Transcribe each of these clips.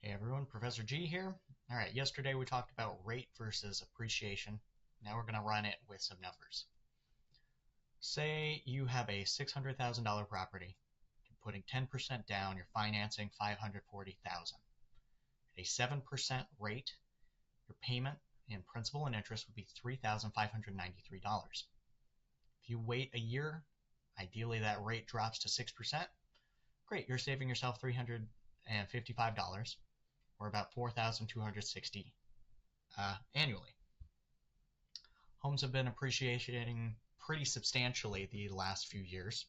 Hey everyone, Professor G here. All right, yesterday we talked about rate versus appreciation. Now we're going to run it with some numbers. Say you have a $600,000 property. You're putting 10% down, you're financing $540,000. At a 7% rate, your payment in principal and interest would be $3,593. If you wait a year, ideally that rate drops to 6%. Great, you're saving yourself $355 or about $4,260 annually. Homes have been appreciating pretty substantially the last few years.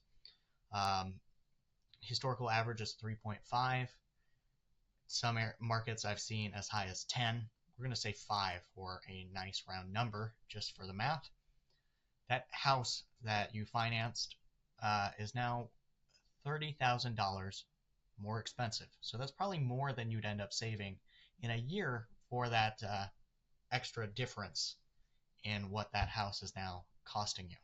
Historical average is 3.5. Some markets I've seen as high as 10. We're going to say 5 for a nice round number just for the math. That house that you financed is now $30,000 more expensive. So that's probably more than you'd end up saving in a year for that extra difference in what that house is now costing you.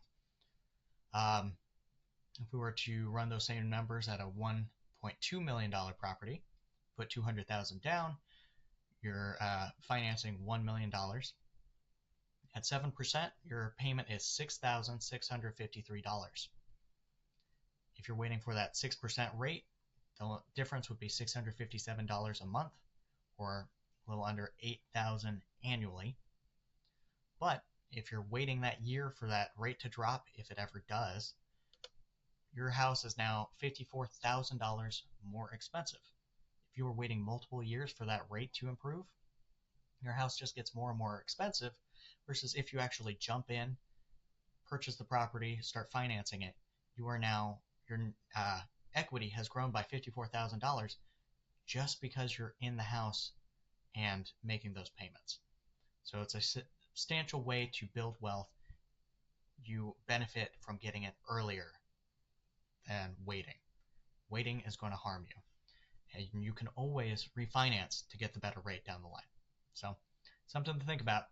If we were to run those same numbers at a $1.2 million property, put $200,000 down, you're financing $1 million. At 7%, your payment is $6,653. If you're waiting for that 6% rate, the difference would be $657 a month, or a little under $8,000 annually. But if you're waiting that year for that rate to drop, if it ever does, your house is now $54,000 more expensive. If you were waiting multiple years for that rate to improve, your house just gets more and more expensive, versus if you actually jump in, purchase the property, start financing it, you are now, your equity has grown by $54,000 just because you're in the house and making those payments. So it's a substantial way to build wealth. You benefit from getting it earlier than waiting. Waiting is going to harm you. And you can always refinance to get the better rate down the line. So something to think about.